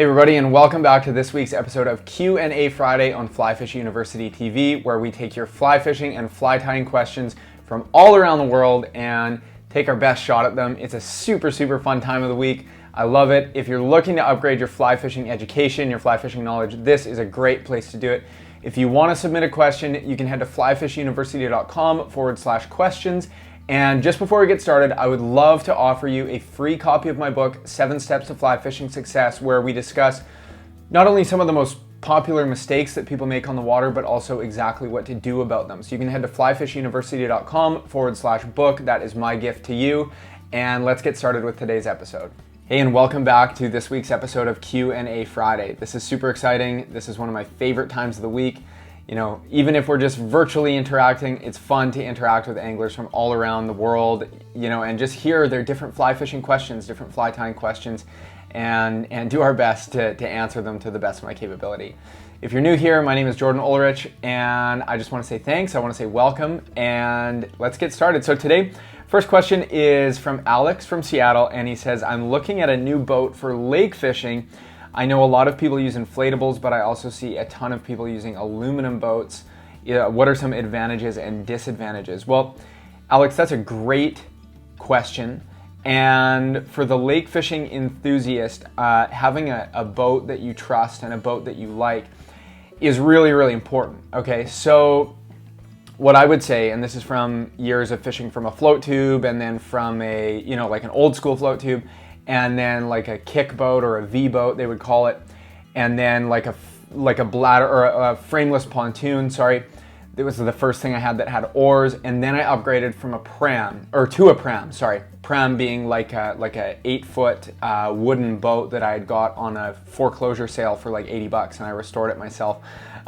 Hey everybody, and welcome back to this week's episode of Q&A Friday on Fly Fishing University TV, where we take your fly fishing and fly tying questions from all around the world and take our best shot at them. It's a super fun time of the week. I love it. If you're looking to upgrade your fly fishing education, your fly fishing knowledge, this is a great place to do it. If you want to submit a question, you can head to flyfishinguniversity.com/questions. And just before we get started, I would love to offer you a free copy of my book, 7 Steps to Fly Fishing Success, where we discuss not only some of the most popular mistakes that people make on the water, but also exactly what to do about them. So you can head to flyfishinguniversity.com/book. That is my gift to you. And let's get started with today's episode. Hey, and welcome back to this week's episode of Q&A Friday. This is super exciting. This is one of my favorite times of the week. You know, even if we're just virtually interacting, it's fun to interact with anglers from all around the world, you know, and just hear their different fly fishing questions, different fly tying questions, and do our best to answer them to the best of my capability. If you're new here, my name is Jordan Ulrich, and I just want to say thanks. I want to say welcome, and let's get started. So today, first question is from Alex from Seattle, and he says, I'm looking at a new boat for lake fishing. I know a lot of people use inflatables, but I also see a ton of people using aluminum boats. What are some advantages and disadvantages? Well, Alex, that's a great question. And for the lake fishing enthusiast, having a boat that you trust and a boat that you like is really important. Okay, so what I would say, and this is from years of fishing from a float tube and then from a, you know, like an old school float tube, and then like a kick boat or a V boat, they would call it, and then like a bladder or a frameless pontoon. Sorry, it was the first thing I had that had oars, and then I upgraded from a pram to a pram. Sorry, pram being like a 8-foot wooden boat that I had got on a foreclosure sale for like $80, and I restored it myself.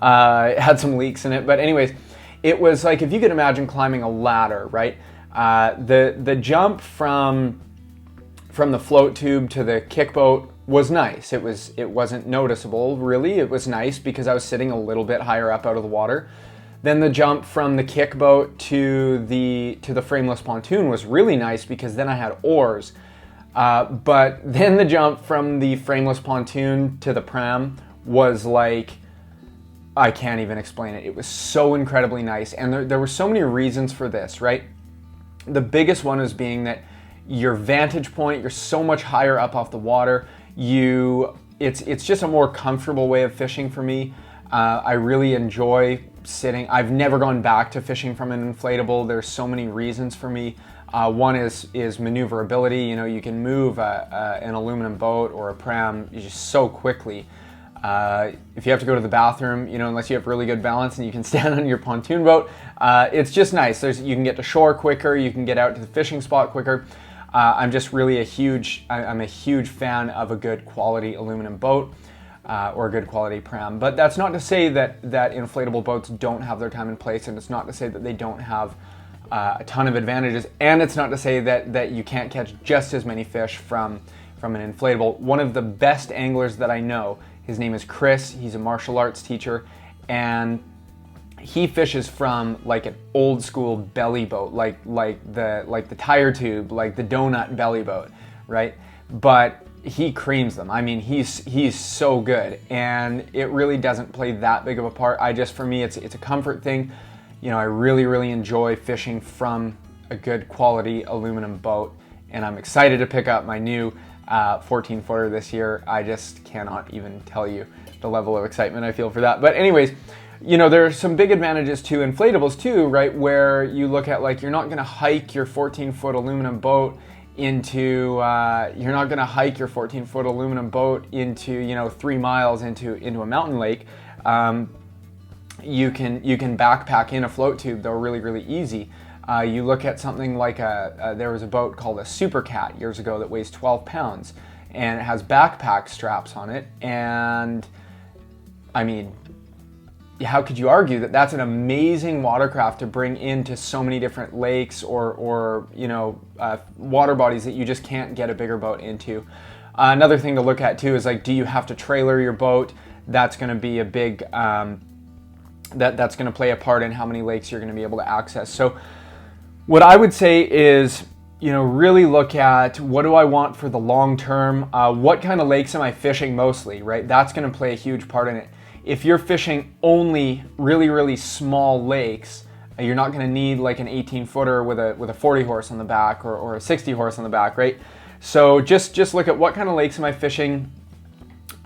It had some leaks in it, but anyways, it was like, if you could imagine climbing a ladder, right? The jump from the float tube to the kick boat was nice. It wasn't noticeable, really. It was nice because I was sitting a little bit higher up out of the water. Then the jump from the kick boat to the frameless pontoon was really nice because then I had oars. But then the jump from the frameless pontoon to the pram was like, I can't even explain it. It was so incredibly nice. And there were so many reasons for this, right? The biggest one is being that your vantage point, you're so much higher up off the water. It's just a more comfortable way of fishing for me. I really enjoy sitting. I've never gone back to fishing from an inflatable. There's so many reasons for me. One is maneuverability. You know, you can move an aluminum boat or a pram just so quickly. If you have to go to the bathroom, you know, unless you have really good balance and you can stand on your pontoon boat, it's just nice. You can get to shore quicker. You can get out to the fishing spot quicker. I'm just really I'm a huge fan of a good quality aluminum boat or a good quality pram. But that's not to say that inflatable boats don't have their time and place, and it's not to say that they don't have a ton of advantages, and it's not to say that you can't catch just as many fish from an inflatable. One of the best anglers that I know, his name is Chris. He's a martial arts teacher, and he fishes from like an old school belly boat, like the tire tube, like the donut belly boat, right? But he creams them. I mean, he's so good, and it really doesn't play that big of a part. For me, it's a comfort thing. You know, I really enjoy fishing from a good quality aluminum boat, and I'm excited to pick up my new 14-footer this year. I just cannot even tell you the level of excitement I feel for that. But anyways, you know, there are some big advantages to inflatables too, right? Where you look at, like, you're not going to hike your 14-foot aluminum boat into, you know, 3 miles into a mountain lake. You can backpack in a float tube, though, really easy. You look at something like there was a boat called a Super Cat years ago that weighs 12 pounds, and it has backpack straps on it. And I mean, how could you argue that that's an amazing watercraft to bring into so many different lakes or you know, water bodies that you just can't get a bigger boat into? Another thing to look at too is, like, do you have to trailer your boat? That's going to be a big that's going to play a part in how many lakes you're going to be able to access. So what I would say is, really look at what do I want for the long term, what kind of lakes am I fishing mostly, right? That's going to play a huge part in it. If you're fishing only really, really small lakes, you're not going to need like an 18-footer with a 40 horse on the back or a 60 horse on the back, right? So just look at what kind of lakes am I fishing,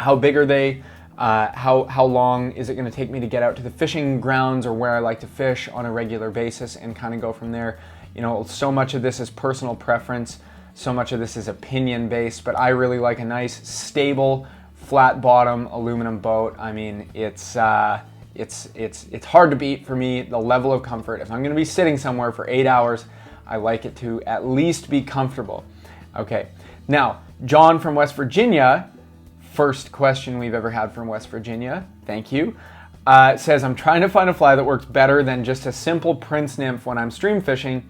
how big are they, how long is it going to take me to get out to the fishing grounds or where I like to fish on a regular basis, and kind of go from there. So much of this is personal preference, so much of this is opinion based, but I really like a nice, stable, flat bottom aluminum boat. I mean, it's hard to beat for me, the level of comfort. If I'm going to be sitting somewhere for 8 hours, I like it to at least be comfortable. Okay, now, John from West Virginia, first question we've ever had from West Virginia, thank you, says, I'm trying to find a fly that works better than just a simple Prince Nymph when I'm stream fishing.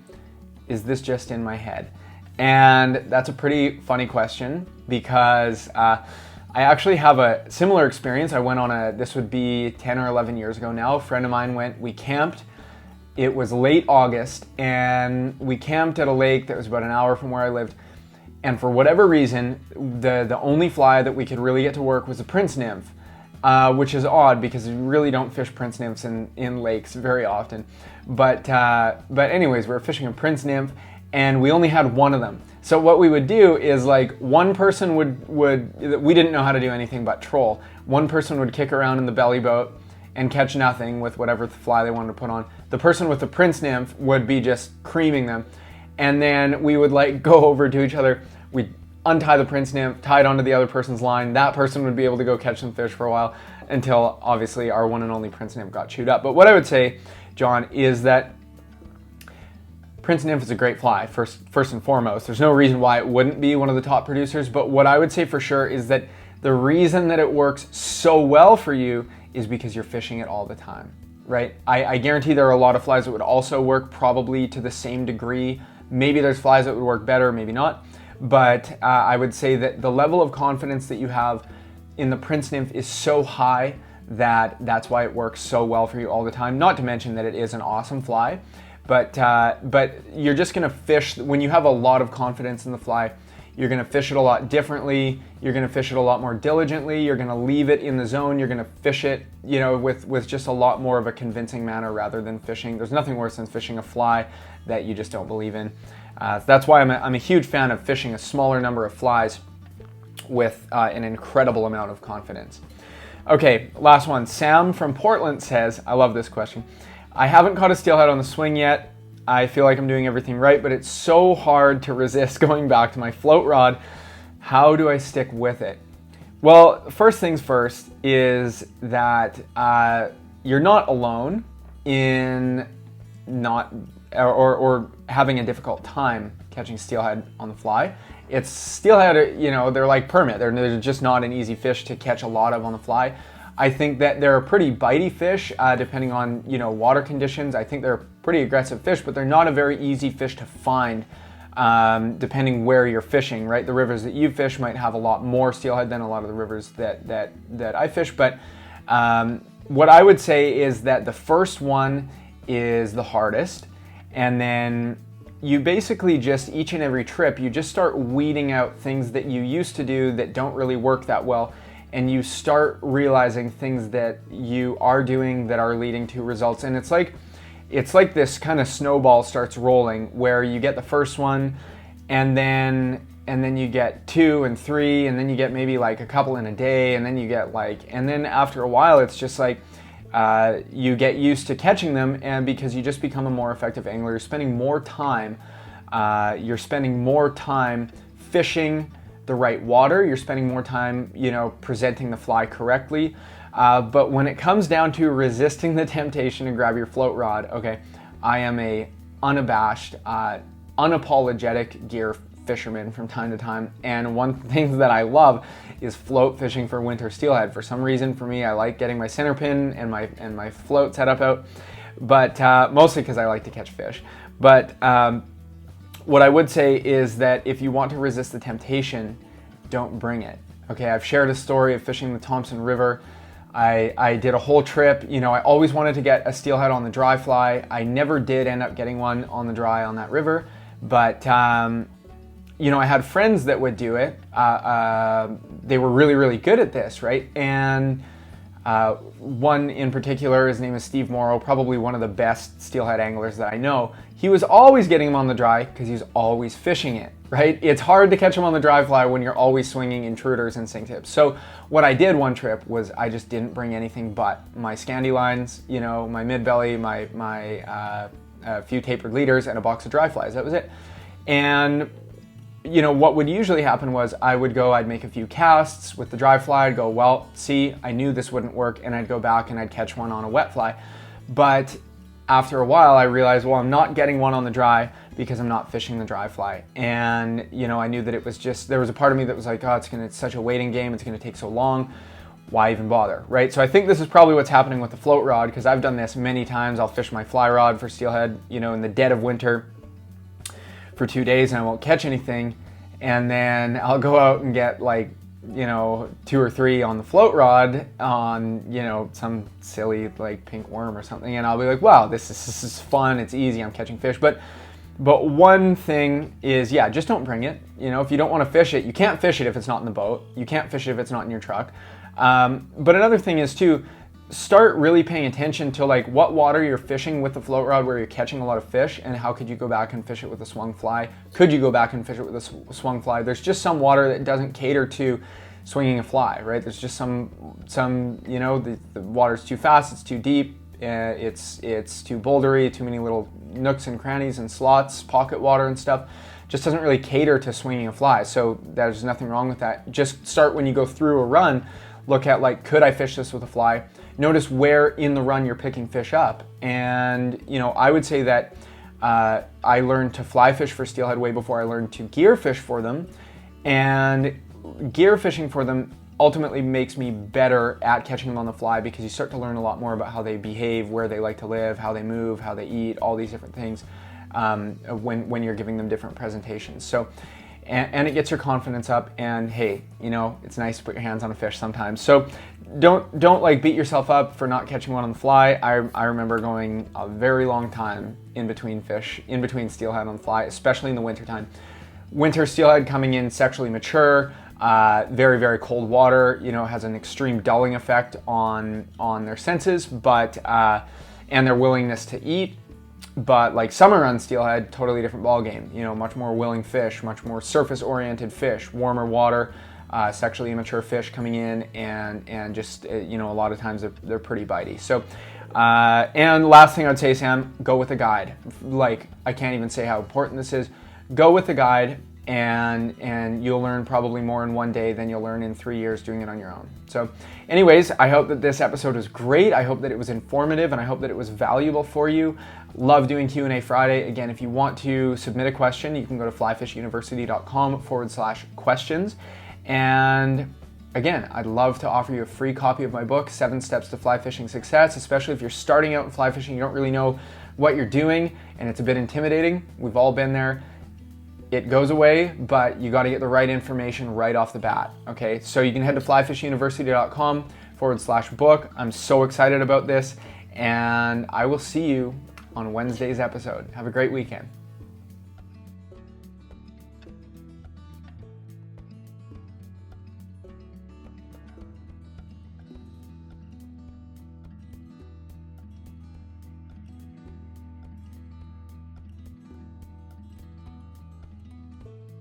Is this just in my head? And that's a pretty funny question, because I actually have a similar experience. I went on this would be 10 or 11 years ago now. A friend of mine we camped. It was late August, and we camped at a lake that was about an hour from where I lived. And for whatever reason, the only fly that we could really get to work was a Prince Nymph, which is odd because we really don't fish Prince Nymphs in lakes very often. But anyways, we were fishing a Prince Nymph, and we only had one of them. So what we would do is, like, one person we didn't know how to do anything but troll. One person would kick around in the belly boat and catch nothing with whatever fly they wanted to put on. The person with the Prince Nymph would be just creaming them. And then we would like go over to each other. We'd untie the Prince Nymph, tie it onto the other person's line. That person would be able to go catch some fish for a while until obviously our one and only Prince Nymph got chewed up. But what I would say, John, is that Prince Nymph is a great fly, first and foremost. There's no reason why it wouldn't be one of the top producers, but what I would say for sure is that the reason that it works so well for you is because you're fishing it all the time, right? I guarantee there are a lot of flies that would also work probably to the same degree. Maybe there's flies that would work better, maybe not. But I would say that the level of confidence that you have in the Prince Nymph is so high that that's why it works so well for you all the time. Not to mention that it is an awesome fly. But you're just going to fish, when you have a lot of confidence in the fly, you're going to fish it a lot differently. You're going to fish it a lot more diligently. You're going to leave it in the zone. You're going to fish it, with just a lot more of a convincing manner rather than fishing. There's nothing worse than fishing a fly that you just don't believe in. That's why I'm a huge fan of fishing a smaller number of flies with an incredible amount of confidence. Okay, last one. Sam from Portland says, I love this question. I haven't caught a steelhead on the swing yet. I feel like I'm doing everything right, but it's so hard to resist going back to my float rod. How do I stick with it? Well, first things first is that you're not alone in not or having a difficult time catching steelhead on the fly. It's steelhead, they're like permit. They're just not an easy fish to catch a lot of on the fly. I think that they're a pretty bitey fish, depending on water conditions. I think they're a pretty aggressive fish, but they're not a very easy fish to find, depending where you're fishing. Right, the rivers that you fish might have a lot more steelhead than a lot of the rivers that I fish. But what I would say is that the first one is the hardest, and then you basically just each and every trip you just start weeding out things that you used to do that don't really work that well. And you start realizing things that you are doing that are leading to results. And it's like this kind of snowball starts rolling, where you get the first one, and then you get 2 and 3, and then you get maybe like a couple in a day, and then you get and then after a while it's just like you get used to catching them, and because you just become a more effective angler, you're spending more time fishing the right water, you're spending more time, presenting the fly correctly. But when it comes down to resisting the temptation to grab your float rod, okay, I am a unabashed, unapologetic gear fisherman from time to time. And one thing that I love is float fishing for winter steelhead. For some reason, for me, I like getting my center pin and my float set up out, but mostly because I like to catch fish. But what I would say is that if you want to resist the temptation, don't bring it. Okay, I've shared a story of fishing the Thompson River. I did a whole trip. I always wanted to get a steelhead on the dry fly. I never did end up getting one on the dry on that river, But I had friends that would do it. They were really, really good at this, right? And one in particular, his name is Steve Morrow, probably one of the best steelhead anglers that I know. He was always getting them on the dry because he's always fishing it, right? It's hard to catch them on the dry fly when you're always swinging intruders and sink tips. So what I did one trip was I just didn't bring anything but my Scandi lines, my mid belly, my few tapered leaders, and a box of dry flies. That was it. And what would usually happen was I'd make a few casts with the dry fly. I'd go, well, see, I knew this wouldn't work, and I'd go back and I'd catch one on a wet fly. But after a while, I realized, well, I'm not getting one on the dry because I'm not fishing the dry fly. And, I knew that it was just, there was a part of me that was like, oh, it's such a waiting game. It's going to take so long. Why even bother, right? So I think this is probably what's happening with the float rod, because I've done this many times. I'll fish my fly rod for steelhead, in the dead of winter for 2 days, and I won't catch anything. And then I'll go out and get 2 or 3 on the float rod on, some silly pink worm or something. And I'll be like, wow, this is fun. It's easy. I'm catching fish. But one thing is, just don't bring it. If you don't want to fish it, you can't fish it if it's not in the boat. You can't fish it if it's not in your truck. But another thing is too, start really paying attention to what water you're fishing with the float rod where you're catching a lot of fish, and how could you go back and fish it with a swung fly? Could you go back and fish it with a swung fly? There's just some water that doesn't cater to swinging a fly, right? There's just some the water's too fast, it's too deep, it's too bouldery, too many little nooks and crannies and slots, pocket water and stuff. Just doesn't really cater to swinging a fly. So there's nothing wrong with that. Just start when you go through a run, look at could I fish this with a fly? Notice where in the run you're picking fish up. And, I would say that I learned to fly fish for steelhead way before I learned to gear fish for them. And gear fishing for them ultimately makes me better at catching them on the fly, because you start to learn a lot more about how they behave, where they like to live, how they move, how they eat, all these different things when you're giving them different presentations. So, and it gets your confidence up, and hey, it's nice to put your hands on a fish sometimes. So don't beat yourself up for not catching one on the fly. I remember going a very long time in between steelhead on the fly, especially in the wintertime. Winter steelhead coming in sexually mature, very, very cold water, has an extreme dulling effect on their senses, but and their willingness to eat. But summer run steelhead, totally different ball game. Much more willing fish, much more surface-oriented fish, warmer water, sexually immature fish coming in, and just a lot of times they're pretty bitey. So, and last thing I'd say, Sam, go with a guide. I can't even say how important this is. Go with a guide, and you'll learn probably more in one day than you'll learn in 3 years doing it on your own. So anyways, I hope that this episode was great. I hope that it was informative, and I hope that it was valuable for you. Love doing Q&A Friday. Again, if you want to submit a question, you can go to flyfishuniversity.com/questions. And again, I'd love to offer you a free copy of my book, 7 Steps to Fly Fishing Success, especially if you're starting out in fly fishing, you don't really know what you're doing, and it's a bit intimidating. We've all been there. It goes away, but you got to get the right information right off the bat. Okay, so you can head to flyfishuniversity.com/book. I'm so excited about this, and I will see you on Wednesday's episode. Have a great weekend.